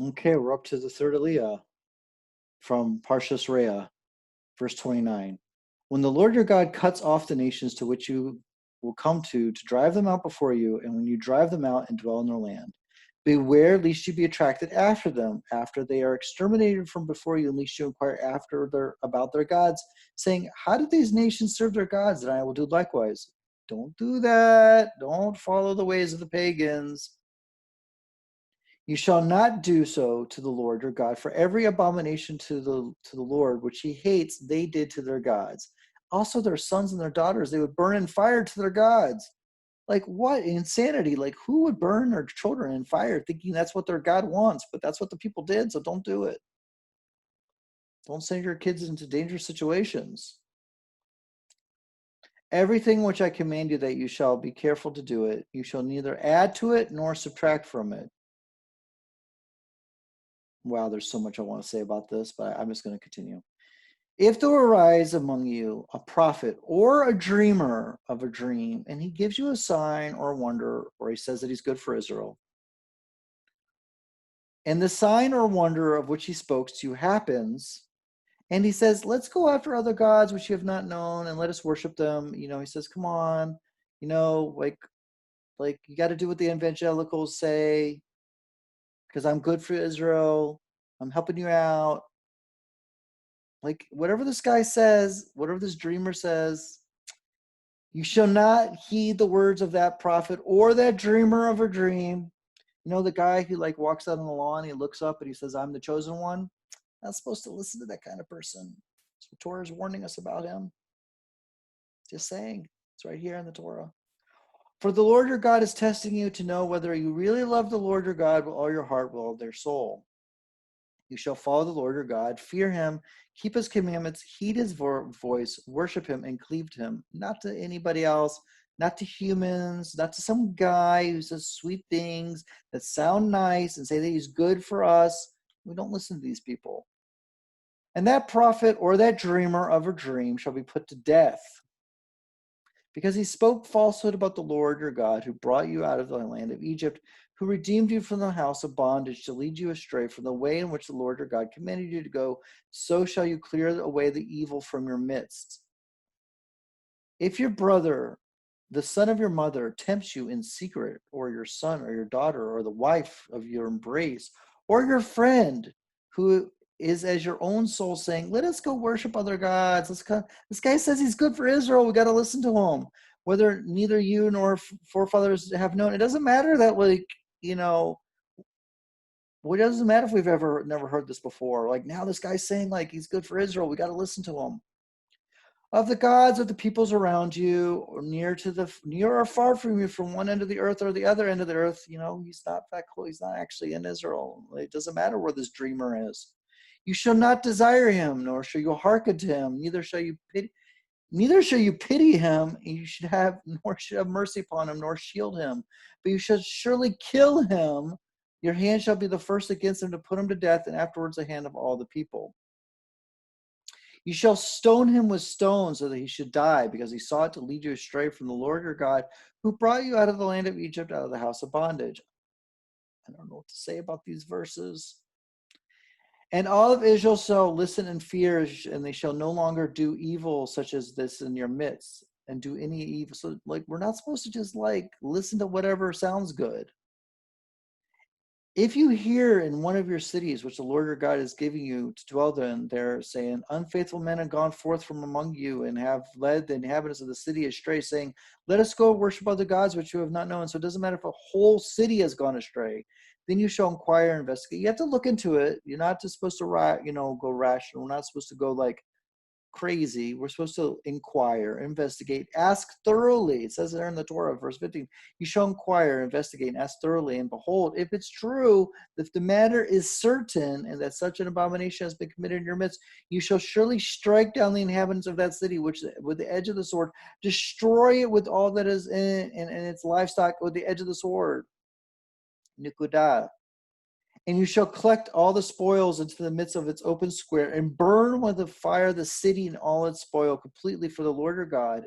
Okay, we're up to the third aliyah from Parsha Re'eh, verse 29. When the Lord your God cuts off the nations to which you will come to drive them out before you, and when you drive them out and dwell in their land, beware lest you be attracted after them, after they are exterminated from before you, and lest you inquire about their gods, saying, how did these nations serve their gods? And I will do likewise. Don't do that. Don't follow the ways of the pagans. You shall not do so to the Lord your God, for every abomination to the Lord which he hates, they did to their gods. Also their sons and their daughters, they would burn in fire to their gods. Like, what insanity? Like, who would burn their children in fire thinking that's what their God wants? But that's what the people did, so don't do it. Don't send your kids into dangerous situations. Everything which I command you that you shall be careful to do it, you shall neither add to it nor subtract from it. Wow, there's so much I want to say about this, but I'm just going to continue. If there arise among you a prophet or a dreamer of a dream, and he gives you a sign or a wonder, or he says that he's good for Israel, and the sign or wonder of which he spoke to you happens, and he says, let's go after other gods which you have not known, and let us worship them. He says, come on, like you got to do what the evangelicals say, because I'm good for Israel. I'm helping you out. Like, whatever this guy says, whatever this dreamer says, you shall not heed the words of that prophet or that dreamer of a dream. The guy who like walks out on the lawn, he looks up and he says, I'm the chosen one. Not supposed to listen to that kind of person. So Torah is warning us about him. Just saying. It's right here in the Torah. For the Lord your God is testing you to know whether you really love the Lord your God with all your heart, with all their soul. You shall follow the Lord your God, fear him, keep his commandments, heed his voice, worship him, and cleave to him, not to anybody else, not to humans, not to some guy who says sweet things that sound nice and say that he's good for us. We don't listen to these people. And that prophet or that dreamer of a dream shall be put to death, because he spoke falsehood about the Lord your God, who brought you out of the land of Egypt, who redeemed you from the house of bondage to lead you astray from the way in which the Lord your God commanded you to go. So shall you clear away the evil from your midst. If your brother, the son of your mother, tempts you in secret, or your son or your daughter, or the wife of your embrace, or your friend who is as your own soul, saying, let us go worship other gods. This guy says he's good for Israel. We got to listen to him. Whether neither you nor forefathers have known. It doesn't matter that, it doesn't matter if we've never heard this before. Like, now this guy's saying like he's good for Israel. We got to listen to him. Of the gods of the peoples around you, or near or far from you, from one end of the earth or the other end of the earth, he's not that close. He's not actually in Israel. It doesn't matter where this dreamer is. You shall not desire him, nor shall you hearken to him. Neither shall you pity him. You should have, nor should have mercy upon him, nor shield him. But you shall surely kill him. Your hand shall be the first against him to put him to death, and afterwards the hand of all the people. You shall stone him with stones so that he should die, because he sought to lead you astray from the Lord your God, who brought you out of the land of Egypt, out of the house of bondage. I don't know what to say about these verses. And all of Israel shall listen and fear, and they shall no longer do evil such as this in your midst, and do any evil. So, we're not supposed to just listen to whatever sounds good. If you hear in one of your cities, which the Lord your God is giving you to dwell in, there, saying, unfaithful men have gone forth from among you and have led the inhabitants of the city astray, saying, let us go worship other gods which you have not known. So it doesn't matter if a whole city has gone astray. Then you shall inquire and investigate. You have to look into it. You're not just supposed to, go rational. We're not supposed to go crazy. We're supposed to inquire, investigate, ask thoroughly. It says there in the Torah, verse 15, you shall inquire, investigate, and ask thoroughly, and behold, if it's true, if the matter is certain, and that such an abomination has been committed in your midst, you shall surely strike down the inhabitants of that city, which with the edge of the sword, destroy it with all that is in it, and its livestock with the edge of the sword. Nukudah. And you shall collect all the spoils into the midst of its open square, and burn with the fire the city and all its spoil completely for the Lord your God.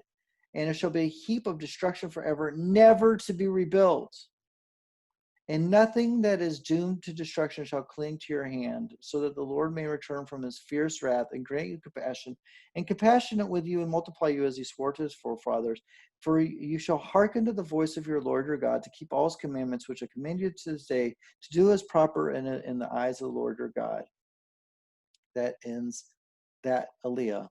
And it shall be a heap of destruction forever, never to be rebuilt. And nothing that is doomed to destruction shall cling to your hand, so that the Lord may return from his fierce wrath and grant you compassion, and compassionate with you and multiply you as he swore to his forefathers. For you shall hearken to the voice of your Lord your God to keep all his commandments, which I command you to this day, to do as proper in the eyes of the Lord your God. That ends that aliyah.